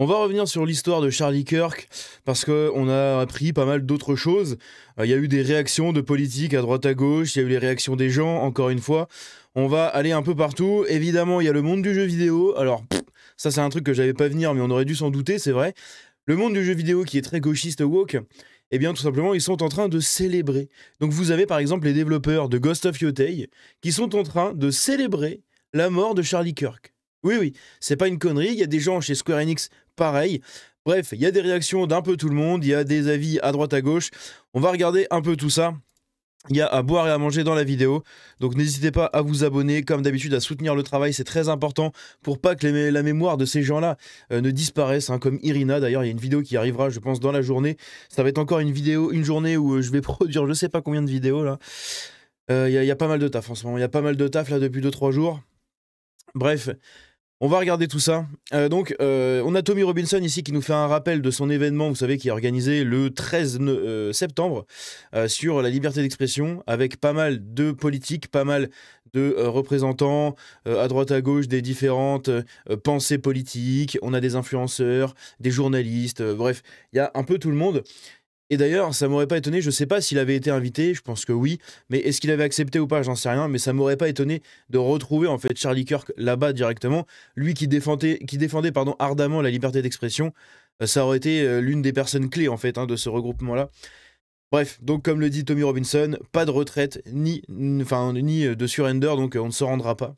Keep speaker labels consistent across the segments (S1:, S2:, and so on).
S1: On va revenir sur l'histoire de Charlie Kirk parce qu'on a appris pas mal d'autres choses. Il y a eu des réactions de politiques à droite à gauche, il y a eu les réactions des gens, encore une fois. On va aller un peu partout. Évidemment, il y a le monde du jeu vidéo. Alors, ça c'est un truc que j'avais pas venir, mais on aurait dû s'en douter, c'est vrai. Le monde du jeu vidéo qui est très gauchiste woke, eh bien tout simplement, ils sont en train de célébrer. Donc vous avez par exemple les développeurs de Ghost of Yotei qui sont en train de célébrer la mort de Charlie Kirk. Oui, oui, c'est pas une connerie, il y a des gens chez Square Enix pareil. Bref, il y a des réactions d'un peu tout le monde, il y a des avis à droite à gauche. On va regarder un peu tout ça. Il y a à boire et à manger dans la vidéo, donc n'hésitez pas à vous abonner, comme d'habitude à soutenir le travail, c'est très important pour pas que la mémoire de ces gens-là ne disparaisse, hein, comme Irina. D'ailleurs il y a une vidéo qui arrivera je pense dans la journée, ça va être encore une journée où je vais produire je sais pas combien de vidéos là. Il y a pas mal de taf en ce moment, il y a pas mal de taf là depuis 2-3 jours. Bref, on va regarder tout ça. On a Tommy Robinson ici qui nous fait un rappel de son événement, vous savez, qui est organisé le 13 septembre sur la liberté d'expression, avec pas mal de politiques, pas mal de représentants à droite à gauche des différentes pensées politiques. On a des influenceurs, des journalistes, bref, il y a un peu tout le monde. Et d'ailleurs, ça m'aurait pas étonné, je sais pas s'il avait été invité, je pense que oui, mais est-ce qu'il avait accepté ou pas, j'en sais rien, mais ça m'aurait pas étonné de retrouver en fait Charlie Kirk là-bas directement, lui qui défendait ardemment la liberté d'expression. Ça aurait été l'une des personnes clés en fait de ce regroupement-là. Bref, donc comme le dit Tommy Robinson, pas de retraite ni de surrender, donc on ne se rendra pas.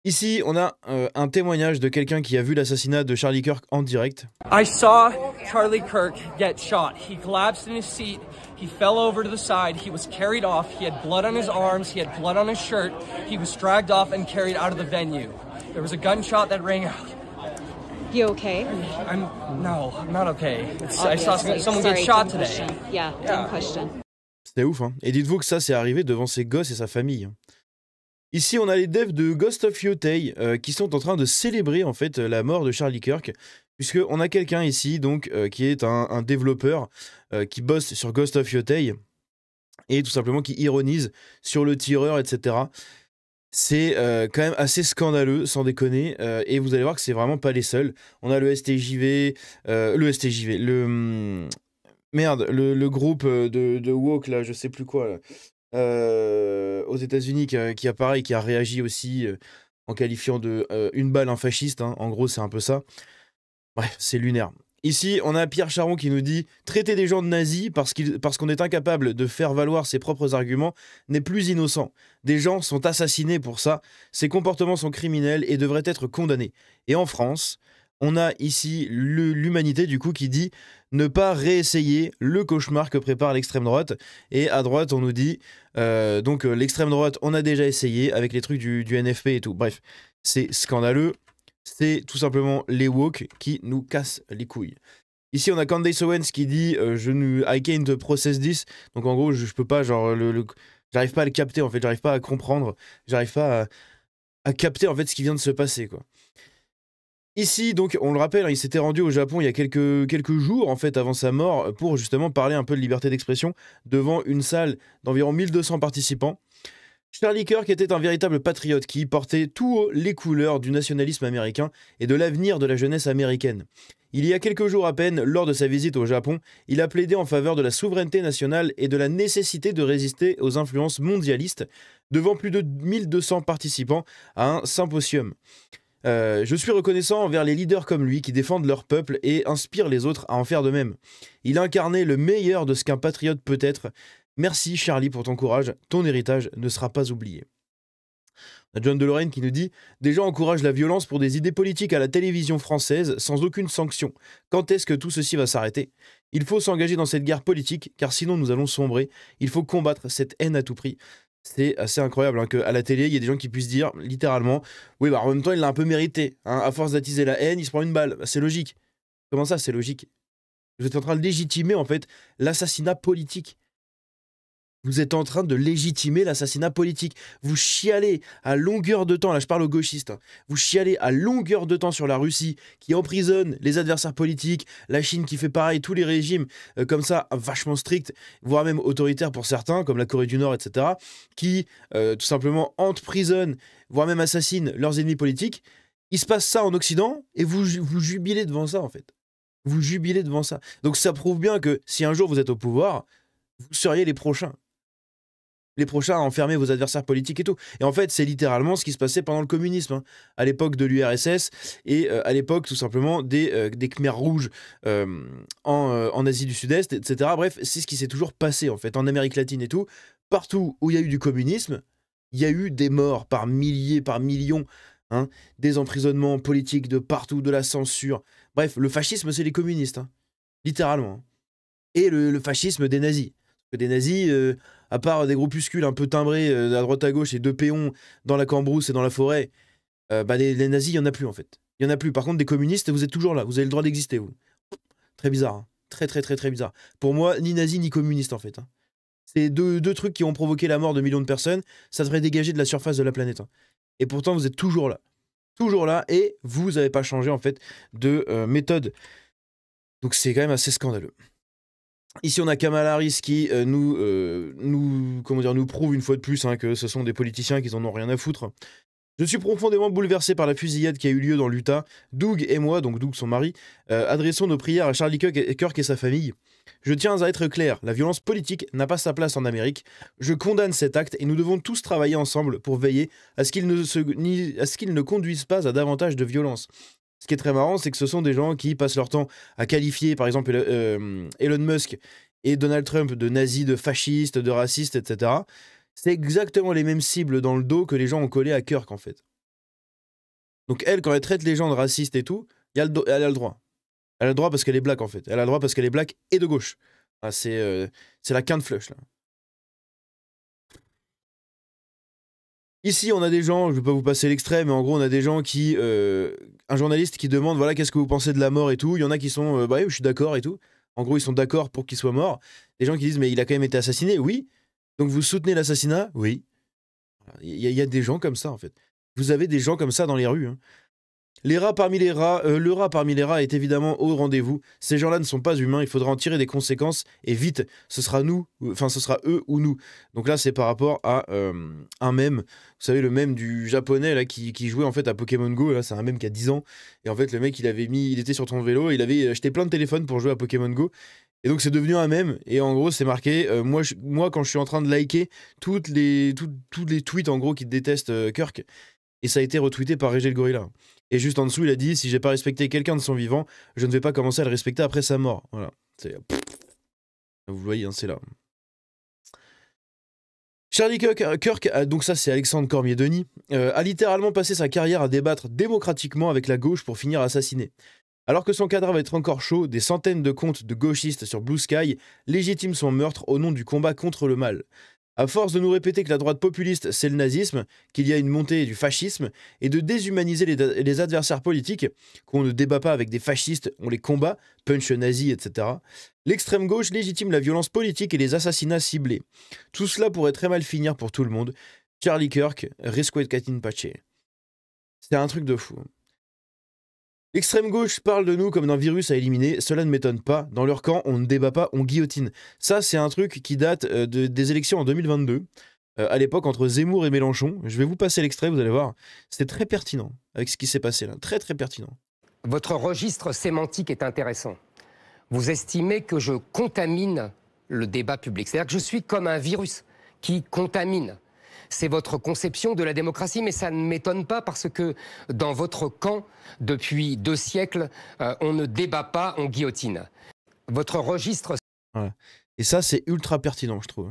S1: Ici, on a un témoignage de quelqu'un qui a vu l'assassinat de Charlie Kirk en direct.
S2: I saw Charlie Kirk get shot. He collapsed in his seat. He fell over to the side. He was carried off. He had blood on his arms. He had blood on his shirt. He was dragged off and carried out of the venue. There was a gunshot that rang out.
S3: You okay?
S2: No, I'm not okay. I saw someone get shot today.
S3: Yeah, dumb question.
S1: C'était ouf, hein. Et dites-vous que ça, c'est arrivé devant ses gosses et sa famille, hein. Ici, on a les devs de Ghost of Yotei qui sont en train de célébrer en fait la mort de Charlie Kirk, puisque on a quelqu'un ici donc qui est un développeur qui bosse sur Ghost of Yotei et tout simplement qui ironise sur le tireur, etc. C'est quand même assez scandaleux, sans déconner, et vous allez voir que c'est vraiment pas les seuls. On a le STJV, le groupe de woke là, je sais plus quoi là. Aux États-Unis qui a réagi aussi en qualifiant de une balle un fasciste, hein. En gros c'est un peu ça. Bref, c'est lunaire. Ici on a Pierre Charon qui nous dit traiter des gens de nazis parce qu'on est incapable de faire valoir ses propres arguments n'est plus innocent. Des gens sont assassinés pour ça, ces comportements sont criminels et devraient être condamnés. Et en France, on a ici l'humanité du coup qui dit ne pas réessayer le cauchemar que prépare l'extrême droite. Et à droite on nous dit l'extrême droite on a déjà essayé avec les trucs du NFP et tout. Bref, c'est scandaleux. C'est tout simplement les woke qui nous cassent les couilles. Ici on a Candace Owens qui dit I can't process this. Donc en gros je peux pas j'arrive pas à le capter en fait, j'arrive pas à comprendre, j'arrive pas à capter en fait ce qui vient de se passer quoi. Ici, donc, on le rappelle, il s'était rendu au Japon il y a quelques jours, en fait, avant sa mort, pour justement parler un peu de liberté d'expression devant une salle d'environ 1200 participants. Charlie Kirk était un véritable patriote qui portait tout haut les couleurs du nationalisme américain et de l'avenir de la jeunesse américaine. Il y a quelques jours à peine, lors de sa visite au Japon, il a plaidé en faveur de la souveraineté nationale et de la nécessité de résister aux influences mondialistes devant plus de 1200 participants à un symposium. Je suis reconnaissant envers les leaders comme lui qui défendent leur peuple et inspirent les autres à en faire de même. Il incarnait le meilleur de ce qu'un patriote peut être. Merci Charlie pour ton courage, ton héritage ne sera pas oublié. On a John DeLorean qui nous dit « Des gens encouragent la violence pour des idées politiques à la télévision française sans aucune sanction. Quand est-ce que tout ceci va s'arrêter ? Il faut s'engager dans cette guerre politique car sinon nous allons sombrer. Il faut combattre cette haine à tout prix. » C'est assez incroyable qu'à la télé, il y ait des gens qui puissent dire littéralement « Oui, bah en même temps, il l'a un peu mérité. Hein, à force d'attiser la haine, il se prend une balle. Bah, c'est logique. » Comment ça, c'est logique ? Vous êtes en train de légitimer en fait l'assassinat politique. Vous êtes en train de légitimer l'assassinat politique. Vous chialez à longueur de temps, là je parle aux gauchistes, hein. Vous chialez à longueur de temps sur la Russie qui emprisonne les adversaires politiques, la Chine qui fait pareil, tous les régimes comme ça, vachement stricts, voire même autoritaires pour certains, comme la Corée du Nord, etc., qui tout simplement emprisonnent, voire même assassinent leurs ennemis politiques. Il se passe ça en Occident et vous jubilez devant ça, en fait. Vous jubilez devant ça. Donc ça prouve bien que si un jour vous êtes au pouvoir, vous seriez les prochains. Les prochains à enfermer vos adversaires politiques et tout. Et en fait, c'est littéralement ce qui se passait pendant le communisme, hein, à l'époque de l'URSS et à l'époque, tout simplement, des Khmers rouges en Asie du Sud-Est, etc. Bref, c'est ce qui s'est toujours passé, en fait, en Amérique latine et tout. Partout où il y a eu du communisme, il y a eu des morts par milliers, par millions, hein, des emprisonnements politiques de partout, de la censure. Bref, le fascisme, c'est les communistes, hein, littéralement. Et le fascisme des nazis. Des nazis, à part des groupuscules un peu timbrés à droite à gauche et deux péons dans la cambrousse et dans la forêt, les nazis, il n'y en a plus en fait. Il n'y en a plus. Par contre, des communistes, vous êtes toujours là. Vous avez le droit d'exister, vous. Très bizarre. Hein. Très bizarre. Pour moi, ni nazi ni communiste en fait. Hein. C'est deux trucs qui ont provoqué la mort de millions de personnes. Ça devrait dégager de la surface de la planète. Hein. Et pourtant, vous êtes toujours là. Toujours là. Et vous n'avez pas changé en fait de méthode. Donc c'est quand même assez scandaleux. Ici, on a Kamala Harris qui nous prouve une fois de plus, hein, que ce sont des politiciens qui en ont rien à foutre. Je suis profondément bouleversé par la fusillade qui a eu lieu dans l'Utah. Doug et moi, donc Doug son mari, adressons nos prières à Charlie Kirk et sa famille. Je tiens à être clair, la violence politique n'a pas sa place en Amérique. Je condamne cet acte et nous devons tous travailler ensemble pour veiller à ce qu'il ne conduise pas à davantage de violence. Ce qui est très marrant, c'est que ce sont des gens qui passent leur temps à qualifier, par exemple, Elon Musk et Donald Trump de nazis, de fascistes, de racistes, etc. C'est exactement les mêmes cibles dans le dos que les gens ont collé à Kirk, en fait. Donc elle, quand elle traite les gens de racistes et tout, elle a le droit. Elle a le droit parce qu'elle est black, en fait. Elle a le droit parce qu'elle est black et de gauche. Ah, c'est la quinte flush, là. Ici, on a des gens, je ne vais pas vous passer l'extrait, mais en gros, on a des gens qui... un journaliste qui demande, voilà, qu'est-ce que vous pensez de la mort et tout. Il y en a qui sont, oui, je suis d'accord et tout. En gros, ils sont d'accord pour qu'il soit mort. Des gens qui disent, mais il a quand même été assassiné, oui. Donc vous soutenez l'assassinat, oui. Il y a des gens comme ça, en fait. Vous avez des gens comme ça dans les rues, hein. Le rat parmi les rats est évidemment au rendez-vous. Ces gens-là ne sont pas humains, il faudra en tirer des conséquences et vite. Ce sera eux ou nous. Donc là, c'est par rapport à un mème. Vous savez, le mème du japonais là qui jouait en fait à Pokémon Go. Là, c'est un mème qui a 10 ans. Et en fait, le mec, il était sur son vélo, il avait acheté plein de téléphones pour jouer à Pokémon Go. Et donc c'est devenu un mème. Et en gros, c'est marqué. Moi, quand je suis en train de liker tous les tweets en gros qui détestent Kirk. Et ça a été retweeté par Régé le Gorilla. Et juste en dessous, il a dit, si j'ai pas respecté quelqu'un de son vivant, je ne vais pas commencer à le respecter après sa mort. Voilà. Vous voyez, hein, c'est là. Charlie Kirk, donc ça c'est Alexandre Cormier-Denis, a littéralement passé sa carrière à débattre démocratiquement avec la gauche pour finir assassiné. Alors que son cadavre va être encore chaud, des centaines de comptes de gauchistes sur Blue Sky légitiment son meurtre au nom du combat contre le mal. À force de nous répéter que la droite populiste, c'est le nazisme, qu'il y a une montée du fascisme, et de déshumaniser les adversaires politiques, qu'on ne débat pas avec des fascistes, on les combat, punch nazi, etc., l'extrême gauche légitime la violence politique et les assassinats ciblés. Tout cela pourrait très mal finir pour tout le monde. Charlie Kirk, Risquet Pache. C'est un truc de fou. L'extrême gauche parle de nous comme d'un virus à éliminer, cela ne m'étonne pas. Dans leur camp, on ne débat pas, on guillotine. Ça, c'est un truc qui date des élections en 2022, à l'époque entre Zemmour et Mélenchon. Je vais vous passer l'extrait, vous allez voir. C'est très pertinent avec ce qui s'est passé là, très pertinent.
S4: Votre registre sémantique est intéressant. Vous estimez que je contamine le débat public. C'est-à-dire que je suis comme un virus qui contamine. C'est votre conception de la démocratie, mais ça ne m'étonne pas parce que dans votre camp, depuis 2 siècles, on ne débat pas, on guillotine. Votre registre...
S1: Voilà. Et ça, c'est ultra pertinent, je trouve.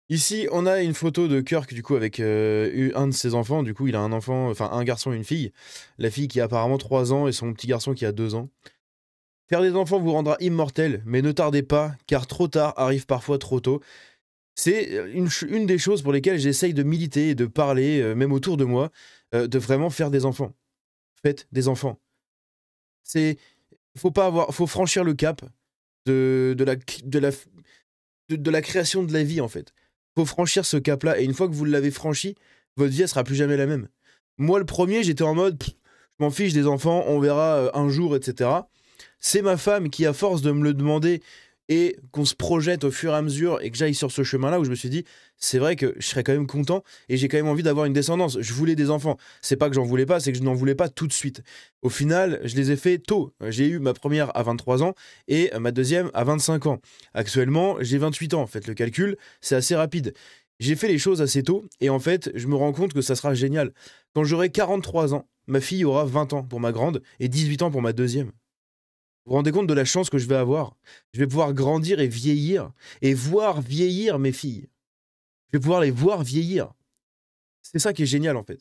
S1: Ici, on a une photo de Kirk, du coup, avec un de ses enfants. Du coup, il a un enfant, enfin un garçon et une fille. La fille qui a apparemment 3 ans et son petit garçon qui a 2 ans. Faire des enfants vous rendra immortel, mais ne tardez pas, car trop tard arrive parfois trop tôt. C'est une des choses pour lesquelles j'essaye de militer et de parler, même autour de moi, de vraiment faire des enfants. Faites des enfants. Faut franchir le cap de la création de la vie, en fait. Faut franchir ce cap-là, et une fois que vous l'avez franchi, votre vie, elle sera plus jamais la même. Moi, le premier, j'étais en mode, je m'en fiche des enfants, on verra un jour, etc. C'est ma femme qui, à force de me le demander, et qu'on se projette au fur et à mesure et que j'aille sur ce chemin-là où je me suis dit, c'est vrai que je serais quand même content et j'ai quand même envie d'avoir une descendance. Je voulais des enfants. C'est pas que j'en voulais pas, c'est que je n'en voulais pas tout de suite. Au final, je les ai fait tôt. J'ai eu ma première à 23 ans et ma deuxième à 25 ans. Actuellement, j'ai 28 ans. Faites le calcul, c'est assez rapide. J'ai fait les choses assez tôt et en fait, je me rends compte que ça sera génial. Quand j'aurai 43 ans, ma fille aura 20 ans pour ma grande et 18 ans pour ma deuxième. Vous vous rendez compte de la chance que je vais avoir? Je vais pouvoir grandir et voir vieillir mes filles. Je vais pouvoir les voir vieillir. C'est ça qui est génial en fait.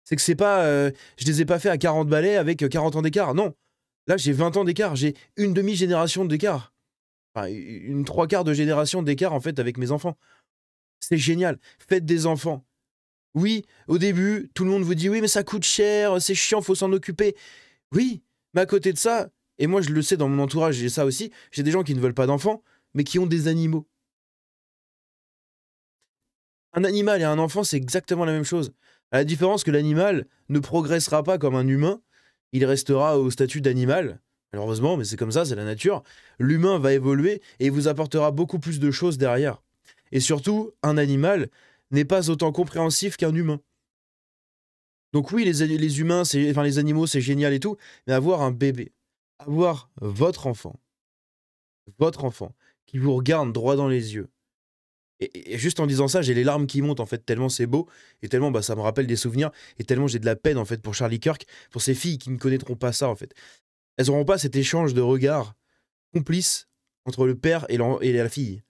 S1: C'est que c'est pas, je les ai pas fait à 40 balais avec 40 ans d'écart. Non, là j'ai 20 ans d'écart, j'ai une demi-génération d'écart. Enfin, une trois quarts de génération d'écart en fait avec mes enfants. C'est génial. Faites des enfants. Oui, au début, tout le monde vous dit oui, mais ça coûte cher, c'est chiant, faut s'en occuper. Oui, mais à côté de ça, et moi je le sais dans mon entourage, j'ai ça aussi, j'ai des gens qui ne veulent pas d'enfants, mais qui ont des animaux. Un animal et un enfant, c'est exactement la même chose. À la différence que l'animal ne progressera pas comme un humain, il restera au statut d'animal. Malheureusement, mais c'est comme ça, c'est la nature. L'humain va évoluer et il vous apportera beaucoup plus de choses derrière. Et surtout, un animal n'est pas autant compréhensif qu'un humain. Donc oui, les humains, enfin les animaux, c'est génial et tout, mais avoir un bébé, avoir votre enfant, qui vous regarde droit dans les yeux, et juste en disant ça, j'ai les larmes qui montent en fait, tellement c'est beau, et tellement bah, ça me rappelle des souvenirs, et tellement j'ai de la peine en fait pour Charlie Kirk, pour ces filles qui ne connaîtront pas ça en fait. Elles n'auront pas cet échange de regards complice entre le père et la fille.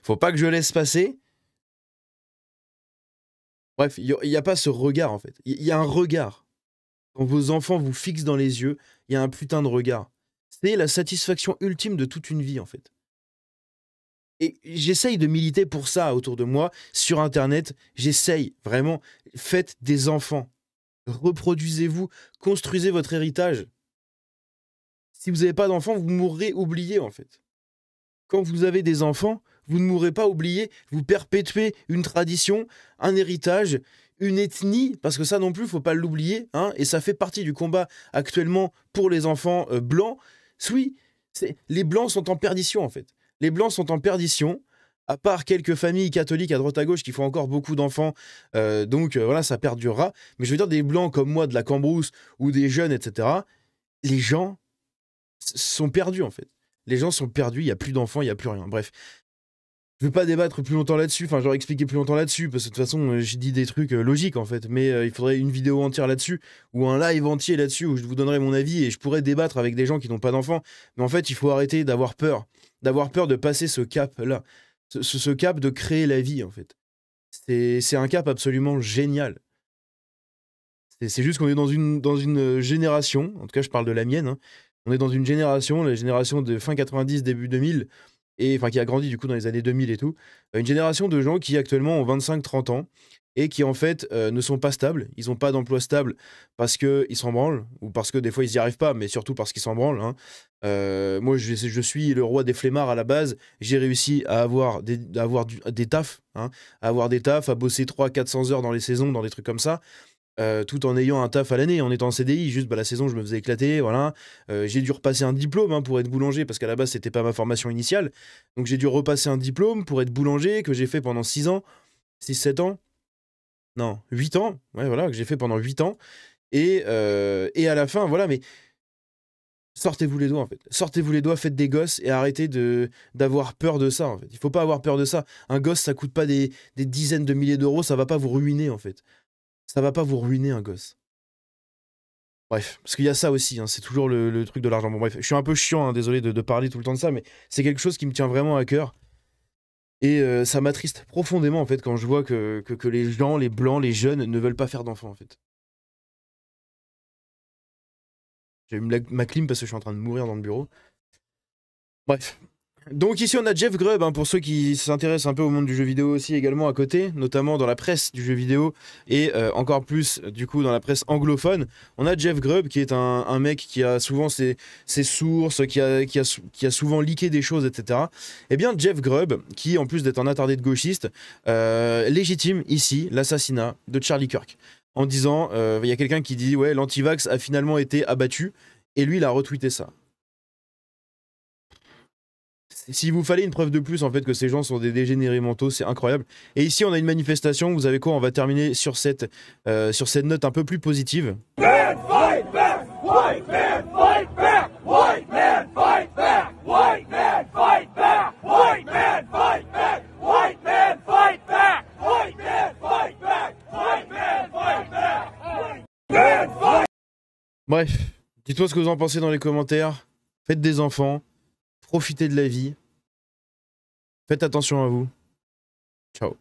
S1: Faut pas que je laisse passer. Bref, il n'y a pas ce regard en fait. Il y a un regard. Quand vos enfants vous fixent dans les yeux, il y a un putain de regard. C'est la satisfaction ultime de toute une vie en fait. Et j'essaye de militer pour ça autour de moi, sur Internet. J'essaye, vraiment. Faites des enfants. Reproduisez-vous. Construisez votre héritage. Si vous n'avez pas d'enfants, vous mourrez oublié en fait. Quand vous avez des enfants, vous ne mourrez pas oublié, vous perpétuez une tradition, un héritage, une ethnie, parce que ça non plus, il ne faut pas l'oublier, hein, et ça fait partie du combat actuellement pour les enfants blancs. Oui, les blancs sont en perdition en fait. Les blancs sont en perdition, à part quelques familles catholiques à droite à gauche qui font encore beaucoup d'enfants, donc voilà, ça perdurera. Mais je veux dire, des blancs comme moi, de la Cambrousse, ou des jeunes, etc., les gens sont perdus en fait. Les gens sont perdus, il n'y a plus d'enfants, il n'y a plus rien. Bref, je ne veux pas débattre plus longtemps là-dessus, enfin, j'aurais expliqué plus longtemps là-dessus, parce que de toute façon, j'ai dit des trucs logiques en fait, mais il faudrait une vidéo entière là-dessus, ou un live entier là-dessus, où je vous donnerai mon avis, et je pourrais débattre avec des gens qui n'ont pas d'enfants, mais en fait, il faut arrêter d'avoir peur de passer ce cap-là, ce cap de créer la vie en fait. C'est un cap absolument génial. C'est juste qu'on est dans une génération, en tout cas je parle de la mienne, hein, on est dans une génération, la génération de fin 90, début 2000, et enfin qui a grandi du coup dans les années 2000 et tout, une génération de gens qui actuellement ont 25-30 ans et qui en fait ne sont pas stables, ils n'ont pas d'emploi stable parce qu'ils s'en branlent, ou parce que des fois ils n'y arrivent pas, mais surtout parce qu'ils s'en branlent. Hein. Moi je suis le roi des flemmards à la base, j'ai réussi à avoir des tafs, hein, à avoir des tafs, à bosser 300-400 heures dans les saisons, dans des trucs comme ça. Tout en ayant un taf à l'année, en étant en CDI, juste la saison je me faisais éclater, voilà. J'ai dû repasser un diplôme hein, pour être boulanger, parce qu'à la base c'était pas ma formation initiale, donc j'ai dû repasser un diplôme pour être boulanger, que j'ai fait pendant 6 ans, 6-7 ans, non, 8 ans, ouais voilà, que j'ai fait pendant 8 ans, et à la fin, voilà, mais sortez-vous les doigts en fait, sortez-vous les doigts, faites des gosses, et arrêtez d'avoir peur de ça en fait, il faut pas avoir peur de ça, un gosse ça coûte pas des dizaines de milliers d'euros, ça va pas vous ruiner en fait. Ça va pas vous ruiner un gosse. Bref, parce qu'il y a ça aussi, hein, c'est toujours le truc de l'argent. Bon bref, je suis un peu chiant, hein, désolé de parler tout le temps de ça, mais c'est quelque chose qui me tient vraiment à cœur. Et ça m'attriste profondément en fait quand je vois que les gens, les blancs, les jeunes ne veulent pas faire d'enfants en fait. J'ai eu ma clim parce que je suis en train de mourir dans le bureau. Bref. Donc ici on a Jeff Grubb, hein, pour ceux qui s'intéressent un peu au monde du jeu vidéo aussi également à côté, notamment dans la presse du jeu vidéo et encore plus du coup dans la presse anglophone. On a Jeff Grubb qui est un mec qui a souvent ses sources, qui a souvent leaké des choses, etc. Eh bien Jeff Grubb, qui en plus d'être un attardé de gauchiste, légitime ici l'assassinat de Charlie Kirk. En disant, il y a quelqu'un qui dit ouais l'antivax a finalement été abattu, et lui il a retweeté ça. s'il vous fallait une preuve de plus en fait que ces gens sont des dégénérés mentaux, c'est incroyable. Et ici on a une manifestation, vous avez quoi? On va terminer sur cette note un peu plus positive.
S5: Man, fight back! White man, fight back! White man, fight back! White man, fight back! White man, fight back! White man, fight back! White man, fight back! White man, fight back! White man, fight.
S1: Bref, dites-moi ce que vous en pensez dans les commentaires. Faites des enfants, profitez de la vie. Faites attention à vous. Ciao.